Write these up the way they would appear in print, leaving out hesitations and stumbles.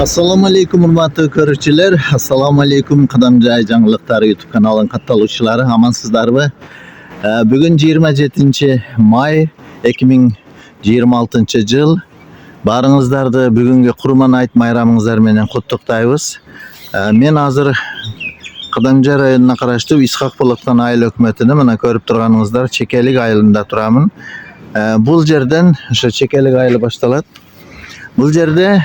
Assalomu alaykum hurmatli ko'ruvchilar. Assalomu alaykum Qadamjoy Жаңғылықтары YouTube kanalının katılışçıları. Amansızlarmı? Bugün 27 may 2026 yıl. Barыңыздарда бүгінгі Құрман айт майрамыңыздар менен құттықтайбыз. Men hazır Qadamjoy rayonuna qarashli İsхақ Болотқан айыл өкмөтүнү мына көрүп турганыңыздар Чекелик айылында турамын. Бул жерден ошо Чекелик айылы башталат. Бул жерде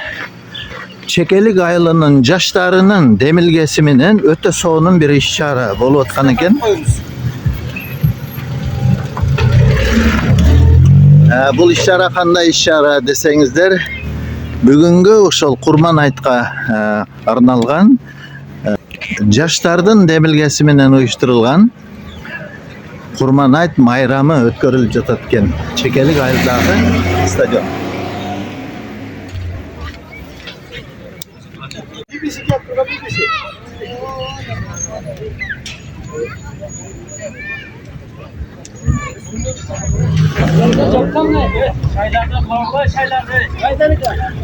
Çekelik ayılının жаштарынын демилгеси менен өтө сонун bir иш-чара болуп аткан экен. Бул иш-чара кандай иш-чара десеңиздер, бүгүнгү ошол Курман айтка арналган жаштардын демилгеси менен уюштурулган Курман айт майрамы өткөрүлүп жатат экен. Çekelik айылдагы стадион.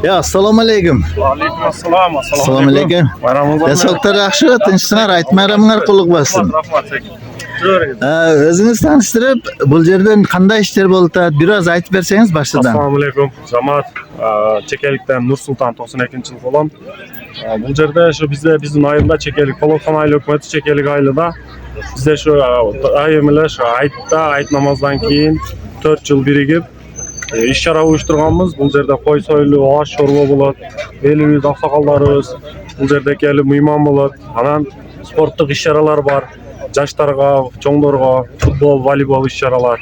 Ya assalomu alaykum. Aleyküm assalam. Assalomu alaykum. Yasoqlar yaxshi, tinchsizlar, ayt mayraminglar qutlug' bo'lsin. O'zingiz tanishtirib, bu yerdan qanday ishlar bo'ladi? Biraz aytib bersangiz başladan. Assalomu alaykum. Jamoat Çekelik'ten Nursultan 92-yil bo'lam. Bu yerda shu bizning ayılda Çekelik Bolotқан айыл өкмөтү Çekelik айылында bizde şu ayımla şu ayt namazdan keyin 4 yıl birigip iş-чара uyushturganmiz. Bu yerda qo'y soyulu, osh chorva bo'ladi. Elimiz aqsoqollarimiz bu yerda kelib mehmon bo'ladi. Anan sportlik ish-чаралар бар. Жаштарга, чоңдорго футбол, волейбол ish-чаралар.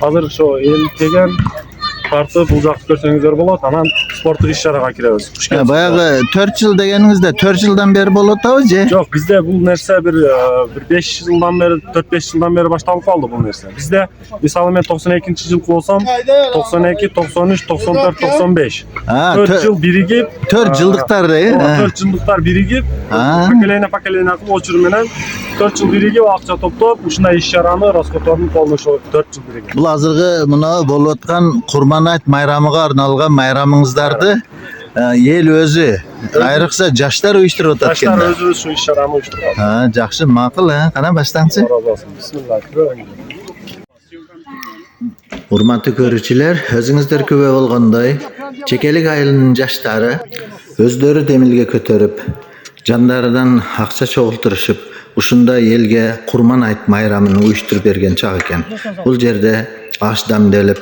Hozir şu el kelgan Parti bu жақсы көрсеңіздер болады. Анан спорттық ish-чараға киребиз. Баягы 4 yıl дегенingizde 4 yıldan beri болот абы же? Жоқ, bizde бұл нәрсе bir 5 жылдан бeri, 4-5 жылдан beri башталып калды бұл нәрсе. Bizde мисалы мен 92-жылкы болсам, 92, 93, 94, 95. 4 yıl birigip, 4 жылдыктар да, 4 жылдыктар birigip, поколение кылып очур менен 4 yıl birigip акча топтоп, ушундай ish-чараны расходторун колдошо 4 yıl birigip. Бул азыркы мына болуп аткан Курман айт майрамыга арналган майрамыңыздарды ел өзү, айрыкча жаштар уюштуруп атат экен. Жаштар өзүбүз шу ish-чараны уюштурган. Жакшы, макул, кана баштаңчы. Бисмилlah. Урматтуу көрүүчүлөр, өзүңүздөр күбө болгондой, Çekelik айылынын жаштары өздөрү демилге көтөрүп, жандарынан акча чогултурушуп, ушундай элге Курман айт майрамын уюштуруп берген чак экен. Бул жерде аш дамделип,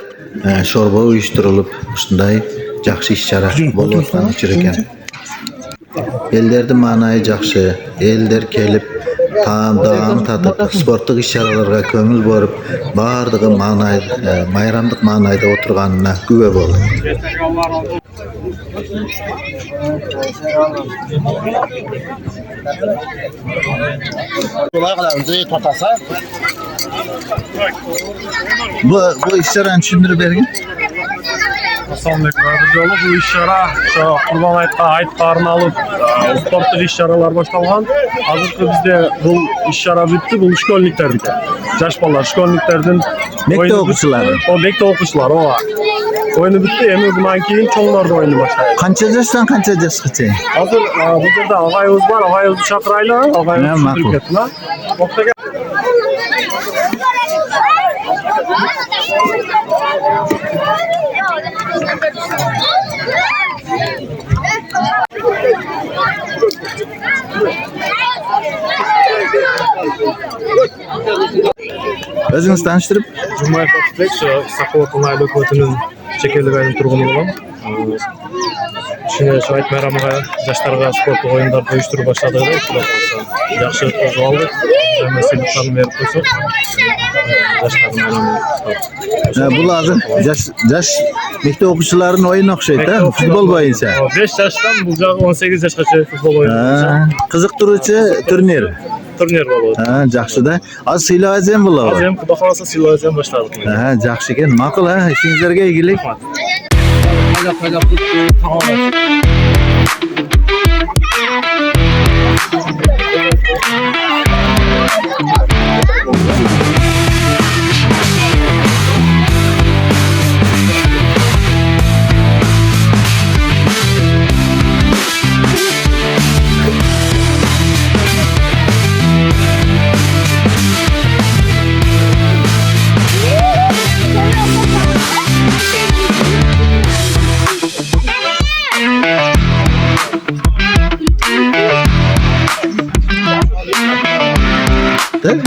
шорбо уюштурулуп, ушундай жакшы иш-чара болуп аткан учур экен. Элдердин маанайы жакшы, элдер келип, таам татып, спорттук иш-чараларга көңүл буруп, баардыгы майрамдык маанайда отурганына күбө болдум. Bu iş-çarаны түшүндүрүп бергин. Assalamu alaykum. Bir жолу bu ish-чара şu Kurban aytка арналып спорттук ish-чаралар башталган. Азыркы bizde bu ish-чара бүтү, bu школьниктerdiki. Жаш балдар, школьниктердин Мектеп окуучулары. O mekте окуучулар, ооба. Oyunu bitti, эми bundan keyin чоңдордун oyunu баштайт. Канча жаштан канча жашка чейин? Азыр bu жерде агайыбыз бар, агайыбызды чакырайлы, агайыбыз чакырып кетти. Октага Өзүңүз тааныштырып? Жумаев Акбек, İsхақ Болотқан айыл өкмөтүнүн Çekelik айылынын тургуну болгом. Ушуну айт майрамыга жаштарга спорттук оюндарды уюштуруп баштадык да, жакшы өткөрүп алдык. Сыйлыктарын берип койсок, жаштардын майрамы. Бул азыр жаш мектеп окуучуларынын оюну окшойт да, футбол боюнча. 5 жаштан бул жагы 18 жашка чейин футбол оюну. Кызыктыруучу турнир. Турнир болот. Жакшы да. Азыр сыйлоо азем болобу? Азем Кудай кааласа сыйлоо азем баштадык. Жакшы экен. Макул, ишиңиздерге ийгилик. çıktı.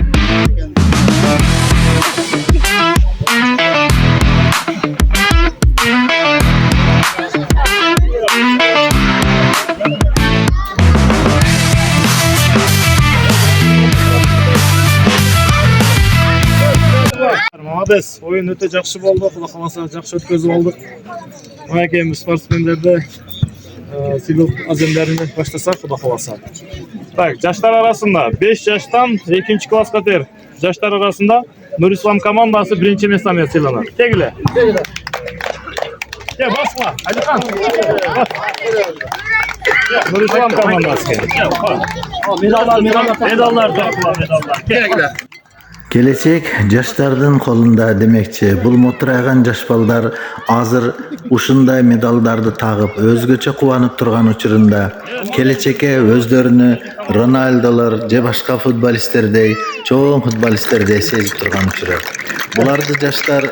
Молодец. Oyun öte жақсы болды. Құда қаласа жақсы өткізіп алдық. Мінекей спортсмендерді сыйлық аземдеріне баштасақ, құда қаласа. Так, жаштар арасында 5 жаштан 2 классқа тер. Жаштар арасында Нұрислам командасы 1-ші местамен сыйланады. Тегіле. Басма. Алихан. Нұрислам командасы. Медалдар. Gelecek жаштардын колунда демекчи. Бул мотурайган жаш балдар азыр ушундай медалдарды тагып өзгөчө кубанып турган учурунда келечекке өздөрүнү Рональдолор же башка футболисттердей, чоң футболисттердей сезип турган учуру. Буларды жаштар,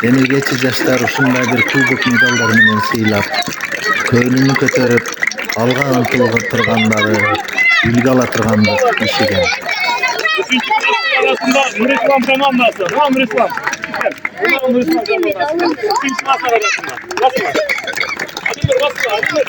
эмилгечи жаштар ушундай бир кубок медалдар менен сыйлап, көңүлүн көтөрүп, алга ынтылып тургандары, үлгү ала турганды ишеген. Arasında Nurislам командасы. Nurislам. Nurislам командасы. 2-ші класс арасында. Басма. Адилер.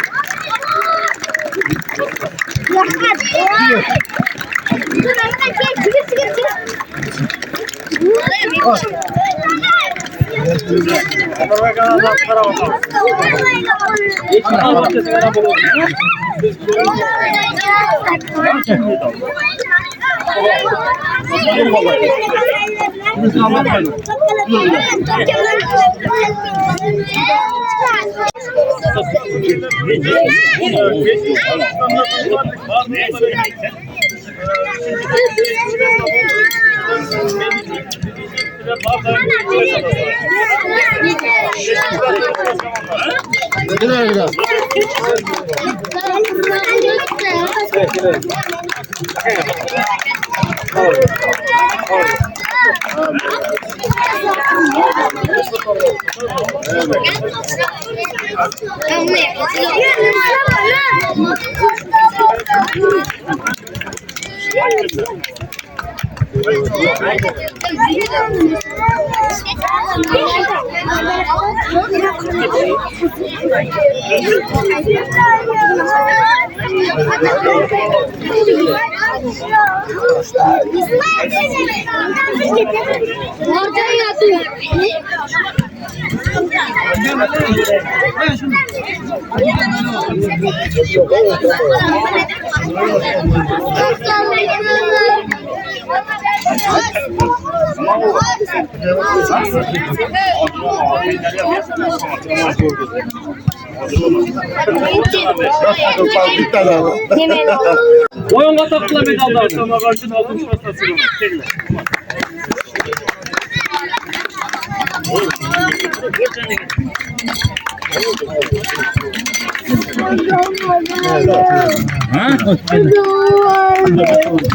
Oyunga takılan medallar sana karşı 6. klasta sıralama. Teşekkürler.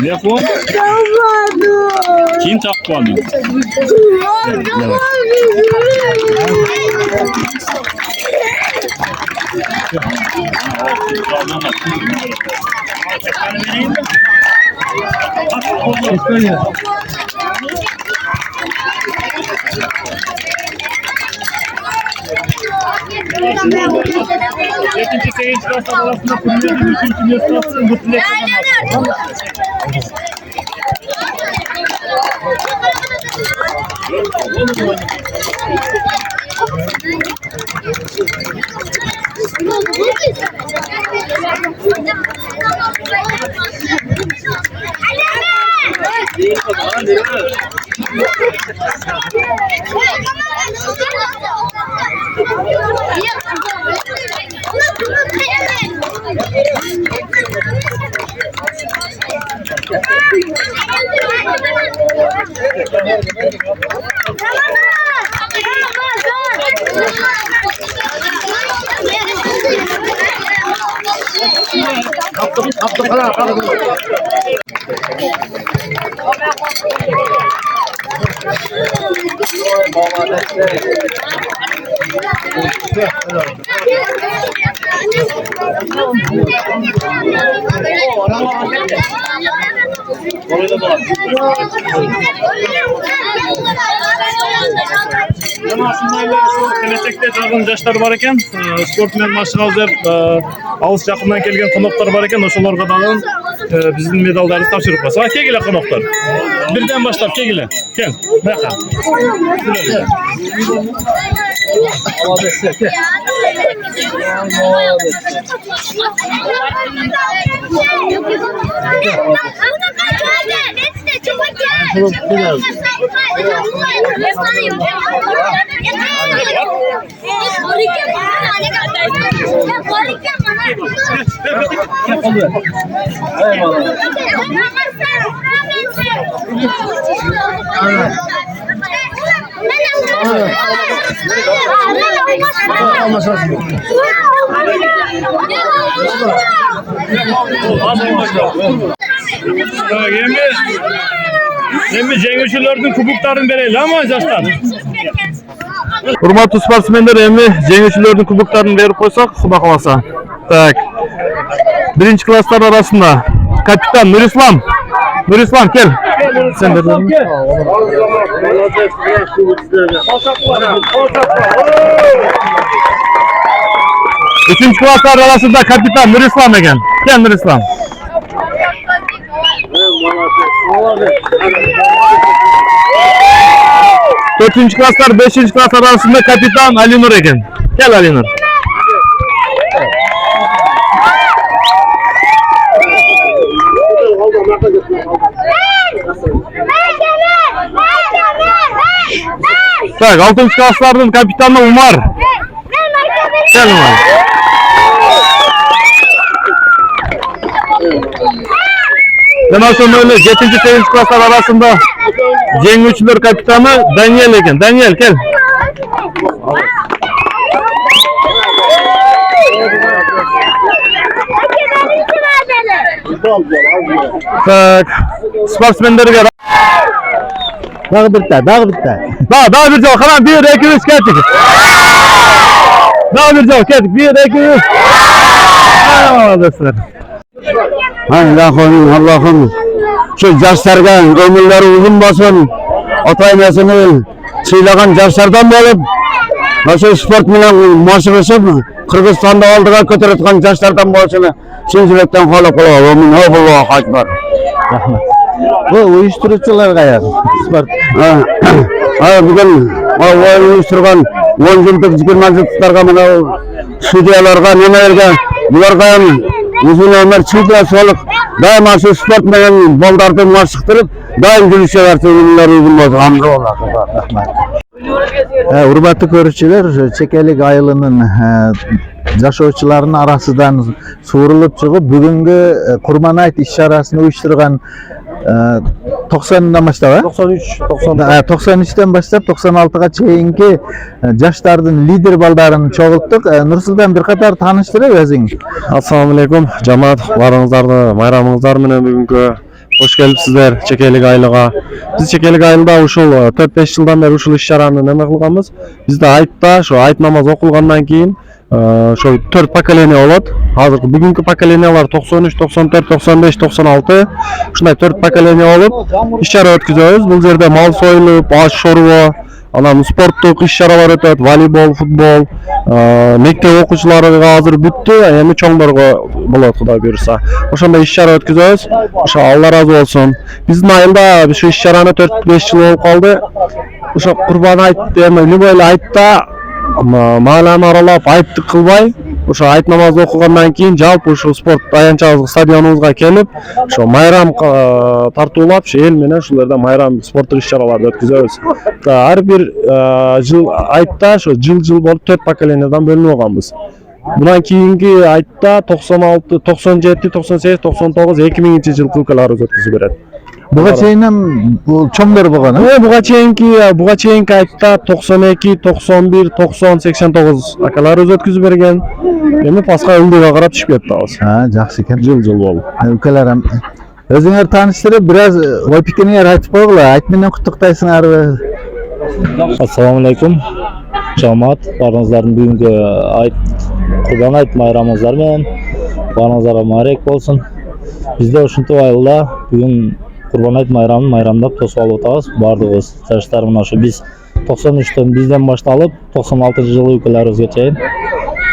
Ne bu? Kim takmadı? Yedinci seyirci klası arasında Türkiye'nin 3. mesafesi mutluluk kazandı. Yana shundayla shu kelajakda jargon yoshlar bor ekan, sport bilan mashg'ulot alыс yaqindan kelgan qo'noqlar bor ekan, o'shalarga ham bizning medallarimizni topshirib qo'ysa. Va kelinglar qo'noqlar. Birdan boshlab kelinglar. Kel. Baqa. Endi jenguvchilarning kuboklarını beraylik ama yoshlar. Hurmatli sportsmenler, endi jenguvchilarning kuboklarını berib qo'ysak, xudo xolasa. Tak. Birinchi klasslar arasında kapitan Nurislam. Nurislam kel. Sen de Üçüncü klaslar arasında kapitan Nurislam ekan. Kel Nurislam. Dördüncü klaslar, beşinci klaslar arasında kapitan Ali Nur ekan. Gel Ali Nur. Tak, altıncı klaslardan kapitanı Umar. Gel Umar. Ondan sonra öyle 7-8 klaslar arasında jenguvchilar kapitanı Daniel ekan. Daniel gel. Tak, sportsmenlerge Daha bitti. daha bir cevap. Hemen 1, 2, 3 geldik. Daha bir cevap geldik. 1, 2, 3. Arkadaşlar. Allah'ım şu yaşlarga ömürleri uzun basın, ota-enasini sıylagan yaşlardan bolup, şu sport bilen maşgullaşıp, Kırgızstanda aldığa kötüretken yaşlardan bolsun, şun yürekten halak olalım. Allahu akbar. Bu uyuşturucular qayer. Sport. Bugün oyun uyuşturgan 10 yıllık 20 yıllıklarga mana studiyalarga nemelerge bularga uzun ömür çıkıyor soluk. Daima şu sport bilen boldardı maşıktırıp daim gülüşeler söylemeler uygun bolsa hamd olar. Hurmatli ko'ruvchilar, Chekelik ayılının жашоочулардын арасынан суурулуп чыгып бүгүнгү Курман айт иш-чарасына уюштурган 90'dan başlap, 93'ten başlap 96'ga çeyinki жаштардын лидер балдарын чогулттук. Нурсултан bir катар тааныштырып өзүң. Assalamu alaikum. Жамаат, барыңыздарды, майрамыңыздар менен бүгүнкү hoş келипсиздер Чекелик айылга. Биз Чекелик айылда ушул 4-5 жылдан бери ушул иш-чараны неме кылганбыз. Бизде айтта, ошо айт намаз окулгандан кийин ошо 4 поколение болот. Азыркы бүгүнкү поколениялар 93, 94, 95, 96 ушундай 4 поколение болуп иш-чара өткүзөбүз. Бул жерде мал союлуп, аш шорбо, анан спорттук иш-чаралар өтөт, волейбол, футбол, мектеп окуучуларга азыр бүттү, эми чоңдорго болот Кудай буйруса. Ошондой иш-чара өткүзөбүз. Ошо Алла разы болсун. Биздин айылда ушу иш-чараны 4-5 жыл болуп калды. Ошо Курбан айт, эми любой айтта мааланы аралап айттык кылбай, ошо айт намазды окугандан кийин жалпы ушул спорт аянтчабызга, стадионубузга келип, ошо майрам тартуулап, ошо эл менен ушул жерде майрам спорттук иш-чараларды өткүзөбүз. Ар бир жыл айтта ошо жыл болуп 4 поколениядан бөлүнүп алганбыз. Bundan keyingi aytta 96, 97, 98, 99, 2000 жылкы өлкөлөрүбүз өткүзүп берет. Буга чейин бул чоңдор болгон, буга чейинки айтта 92, 91, 90, 89 акаларыбыз өткүзүп берген. Эми паска ылдыга карап түшүп кетти азыр. Жакшы экен. Жыл болуп. Өлкөлөр өзүңөр тааныштырып, бир аз ой пикириңер айтып койгула. Айт менен куттуктайсыңарбы? Assalamu alaikum. Жамаат, барыңыздардын бүгүнкү айт Курбан айт майрамыңыздар менен барыңыздарга маарек болсун. Бизде ушинтип айылда бүгүн Kurban Ayt bayramını bayramdap tosup alıp atабыз. Бардыгыбыз жаштар мына ошо биз 93-төн бизден башталып 96-жылы өлкөлөрүбүзгө чейин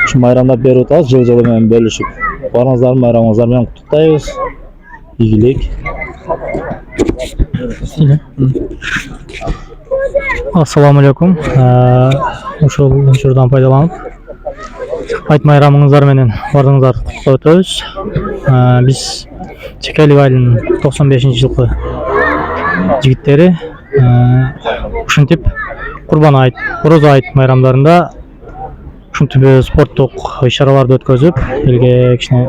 ушу байрамдап берип атабыз. Жыл менен бөлүшүп. Барыңыздардын байрамыңыздар менен куттуктайбыз. Ийгилик. Ассаламу алейкум. Ушул учурдан пайдаланып Айт майрамыңыздар менен бардыңыздар куттуктап өтөбүз. Биз Чекелик айылынын 95-жылкы жигиттери ушинтип Курбан айт, Орозо айт майрамдарында ушинтип спорттук иш-чараларды өткөзүп, элге кичине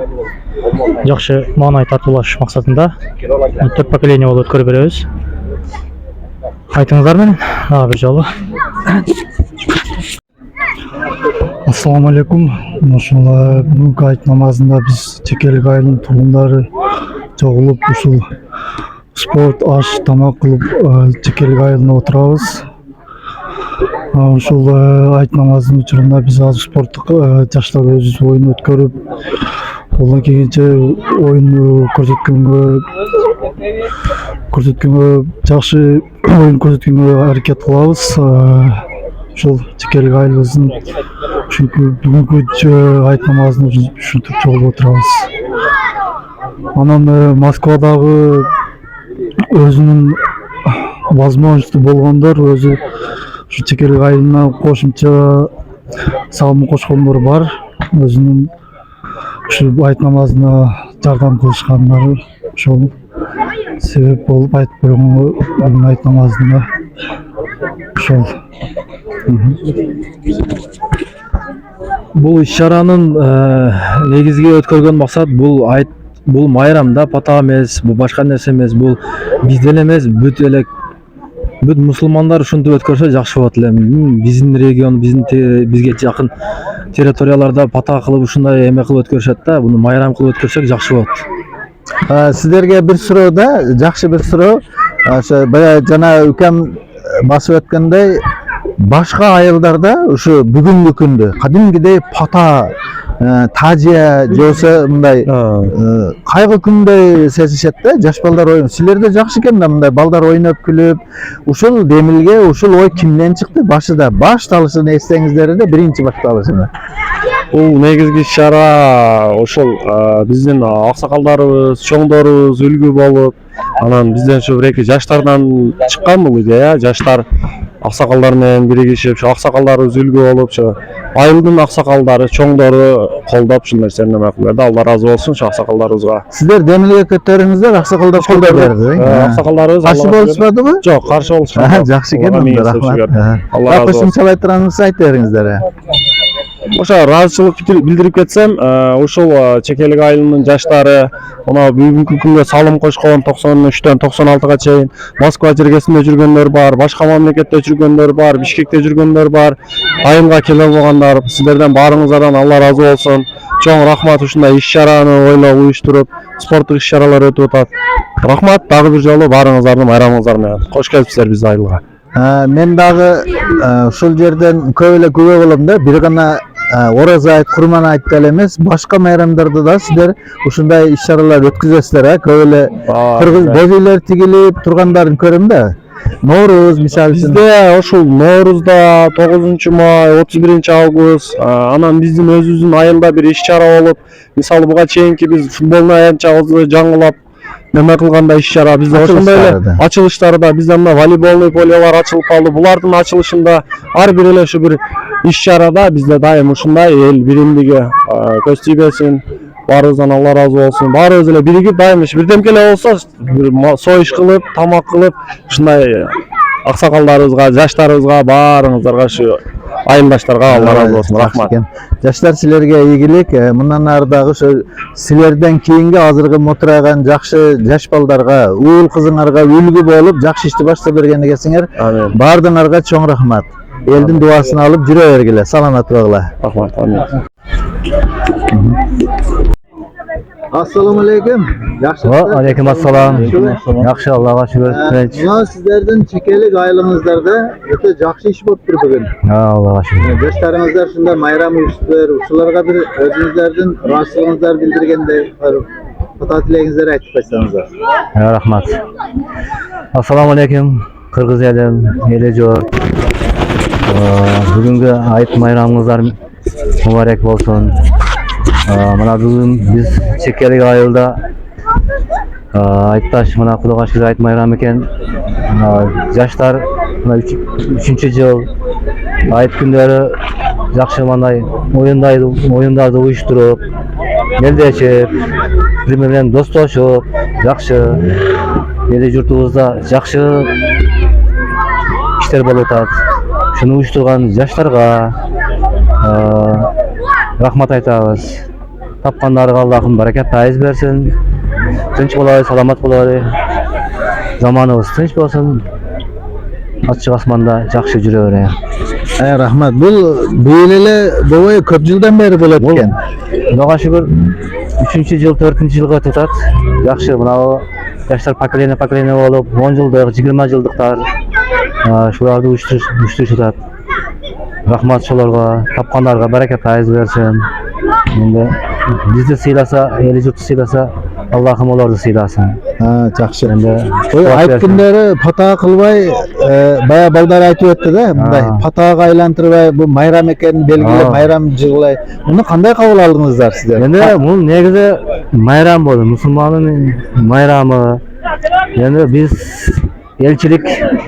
жакшы маанай тартуулаш максатында 4 поколение болуп өткөрүп беребиз. Айтыңыздар менен дагы бир жолу. Ассаламу алейкум. Ошол бүгүнкү айт намазында биз Чекелик айылынын тургундары чогулуп ушул спорт, аш, тамак кылып Чекелик айылына отурабыз. Ушул айт намазынын учурунда биз азыр спорттук жаштар өзүбүз оюн өткөрүп, колдон келгенче оюн көрсөткөнгө жакшы оюн көрсөткөнгө аракет кылабыз. Ушул Чекелик айылыбыздын бүгүнкү айт намазына ушинтип чогулуп отурабыз. Анан Москвадагы өзүнүн возможности болгондор өзү ушу Чекелик айылына кошумча салым кошкондор бар. Өзүнүн ушу айт намазына жардам кылышкандары ошол себеп болуп айтып койгонго бүгүн айт намазында ошол. Бул иш-чаранын негизги өткөргөн максат бул майрамда пата эмес, бул башка нерсе эмес, бул бизде эле эмес, бүт мусулмандар ушинтип өткөрсө жакшы болот эле. Биздин регион, бизге жакын территорияларда пата кылып ушундай эме кылып өткөрүшөт да, буну майрам кылып өткөрсөк жакшы болот. Сіздерге бір сұрау да, жақсы бір сұрау. Жана үкем басып өткендей, башка айылдарда ушу бүгүнкү күндө кадимгидей пата, тажия жөөсө мындай кайгы күндөй сезишет да, жаш балдар оюн. Силерде жакшы экен да, мындай балдар ойноп күлүп, ушул демилге ушул ой кимден чыкты? Башында башталышын эстеңиздер да, биринчи башталышын. Бул негизги иш-чара ошол биздин аксакалдарыбыз, чоңдорубуз үлгү болуп, анан бизден ушу бир эки жаштардан чыккан бул идея. Жаштар аксакалдар менен биригишип, ошо аксакалдарыбыз үлгү болуп, ошо айылдын аксакалдары, чоңдору колдоп ушул нерсени неме кылды. Алла разы болсун ошо аксакалдарыбызга. Сиздер демилге көтөрүңүздөр, аксакалдар колдоп берди. Аксакалдарыбыз каршы болушпадыбы? Жок, каршы болушпады. Жакшы экен, рахмат. Алла разы болсун. Кошумчалай турганыңызды айта бериңиздер. Ошо ыраазычылык билдирип кетсем, ушул Чекелик айылынын жаштары мына бүгүнкү күнгө салым кошкон 93-төн 96-га чейин Москва жергесинде жүргөндөр бар, башка мамлекетте жүргөндөр бар, Бишкекте жүргөндөр бар, айылга келе алгандар. Сиздерден баарыңыздардан Алла разы болсун. Чоң рахмат ушундай иш-чараны ойлоп уюштуруп, спорттук иш-чаралар өтүп атат. Рахмат дагы бир жолу баарыңыздардын майрамыңыздар менен. Кош келипсиздер биздин айылга. Мен дагы ушул жерден көп эле күбө болом да, бир гана Орозо айт, Курман айт деле эмес, башка майрамдарда да сиздер ушундай иш-чаралар өткөзөсүздөр, көп эле кыргыз боз үйлөр тигилип тургандарын көрөм да. Норуз мисалы үчүн. Бизде ошол Ноорузда 9-май, 31-август, анан биздин өзүбүздүн айылда бир иш-чара болуп, мисалы буга чейинки биз футболдун аянтчабызды жаңылап неме кылганда иш-чара бизде ошондой эле ачылыштарда бизде мына волейболный полелар ачылып калды. Булардын ачылышында ар бир эле ушу бир иш-чарада бизде дайым ушундай эл биримдиги көз тийбесин. Баарыбыздан Алла разы болсун. Баарыбыз эле биригип дайым бирдемке эле болсо бир союш кылып, тамак кылып ушундай аксакалдарыбызга, жаштарыбызга, баарыңыздарга ушу айылдаштарга Алла разы болсун. Рахмат. Жаштар силерге ийгилик. Мындан ары дагы ошо силерден кийинки азыркы мотураган жакшы жаш балдарга, уул кызыңарга үлгү болуп, жакшы ишти баштап берген экенсиңер. Баардыгыңарга чоң рахмат. Элдин дуасын алып жүрө бергиле. Саламат болгула. Рахмат. Амин. Assalamu alaikum. Yaxshimisizlar? Aleyküm assalam. Yaxshi, Allohga shukr. Mana sizlardan Çekelik ayılınızlarda öte yaxshi iş bo'lib turibdi bugun. Ha, Allohga shukr. Yoshlarimizdar shunda bayram uyushtirib, ularga bir o'zingizlardan roziligingizlar bildirgandek Ата тілегіңіздерді айтып қойсаңыздар. Рахмат. Ассаламалейкум, Кыргыз элим, эле жок. Бүгүнкү айт майрамыңыздар мубарак болсун. Мына бүгүн биз чекелик айылда айтташ мына Кудайга шүгүр айт майрамы экен. Жаштар мына 3-чү жыл айт күндөрү жакшы мындай оюндарды уюштуруп, мелдешип, бири менен достошуп, жакшы эли журтубузда жакшы иштер болуп атат. Шуну уюштурган жаштарга рахмат айтабыз. Тапкандарга Аллахым баракат пайыз берсин. Тынч бололу, саламат бололу. Заманыбыз тынч болсун. Ачык асманда жакшы жүрө берели. Рахмат. Бұл бейлеле бовой көп жылдан бері болот экен. Кудайга шүгүр 3-чү жыл, 4-чү жылга өтөт. Жакшы, мына жаштар поколение болуп, 10 жылдык, 20 жылдыктар шуларды уюштурушат. Рахмат шолорго, тапкандарга баракат пайыз берсин. Эми бизди сыйласа, эли журту сыйласа, Аллахым оларды сыйласын. Жакшы. Айт күндөрү патаа кылбай, бая балдар айтып өттү да, мындай патаага айлантырбай, бул майрам экенин белгилеп, майрам жыгылай. Муну кандай кабыл алдыңыздар сиздер? Эми бул негизи майрам болду, мусулмандын майрамы. Эми биз элчилик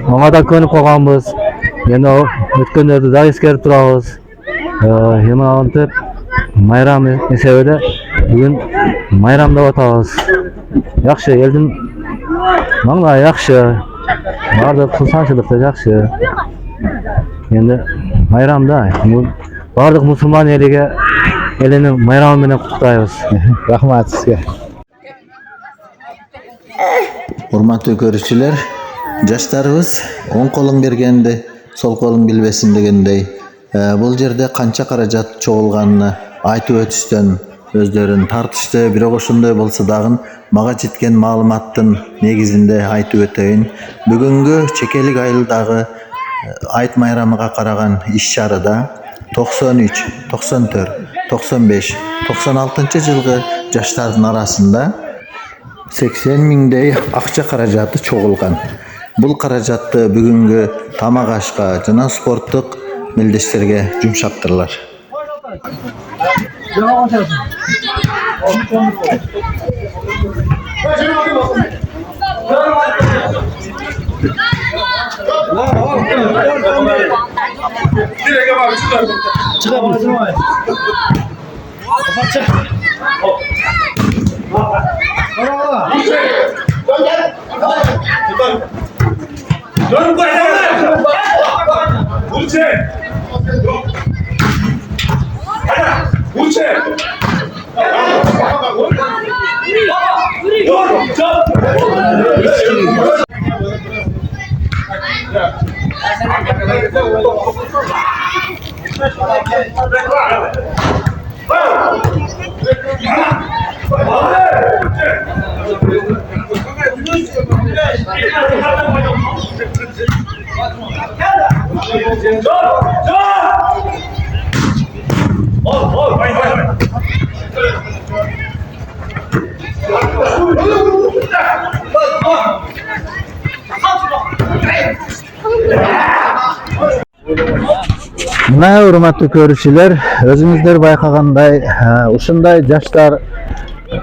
ага да көнүп калганбыз. Эми өткөндөрдү да эскерип турабыз. Эми антип майрам эсебиде бүгүн майрамдап атабыз. Жакшы, элдин маңдайы жакшы, баардык кылсаңчылык да жакшы. Эми майрамда баардык мусулман элинин майрамы менен куттуктайбыз. Рахмат сизге. Урматтуу көрүүчүлөр, жаштарыбыз оң колуң бергенди, сол колуң билбесин дегендей, бул жерде канча каражат чогулганын айтып өтүштөн өздөрүн тартышты. Бирок ошондой болсо дагы мага жеткен маалыматтын негизинде айтып өтөйүн. Бүгүнгү чекелик айылдагы айт майрамыга караган иш-чарада 93, 94, 95, 96 жылгы жаштардын арасында 80 миңдей акча каражаты чогулган. Бул каражатты бүгүнгү тамак ашка жана спорттук мелдештерге жумшаптырлар. Мына урматтуу көрүүчүлөр, өзүңүздөр байкагандай, ушундай жаштар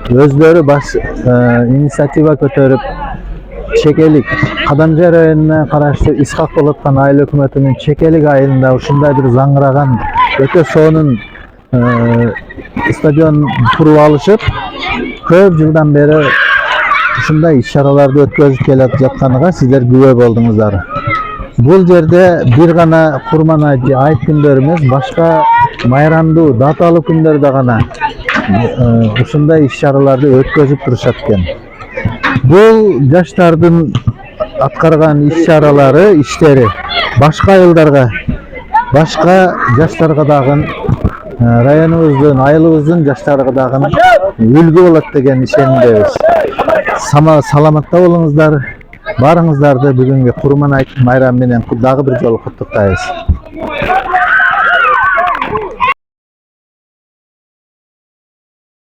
өздөрү инициатива көтөрүп, чекелик Кадамжай районуна караштуу Исхак болуп аткан айыл өкмөтүнүн чекелик айылында ушундай бир заңыраган өтө сонун стадион куруп алышып, көп жылдан бери ушундай иш-чараларды өткөзүп келип жатканына сиздер күбө болдуңуздар. Бул жерде бир гана курман айт күндөрү эмес, башка майрамдуу, даталуу күндөрдө гана ушундай иш-чараларды өткөзүп турушат экен. Бул жаштардын аткарган иш-чаралары, иштери башка айылдарга, башка жаштарга дагы, районубуздун, айылыбыздын жаштарга дагы үлгү болот деген ишенимдебиз. Саламатта болуңуздар. Барыңыздарды бүгүнкү курман айт майрамы менен дагы бир жолу куттуктайбыз.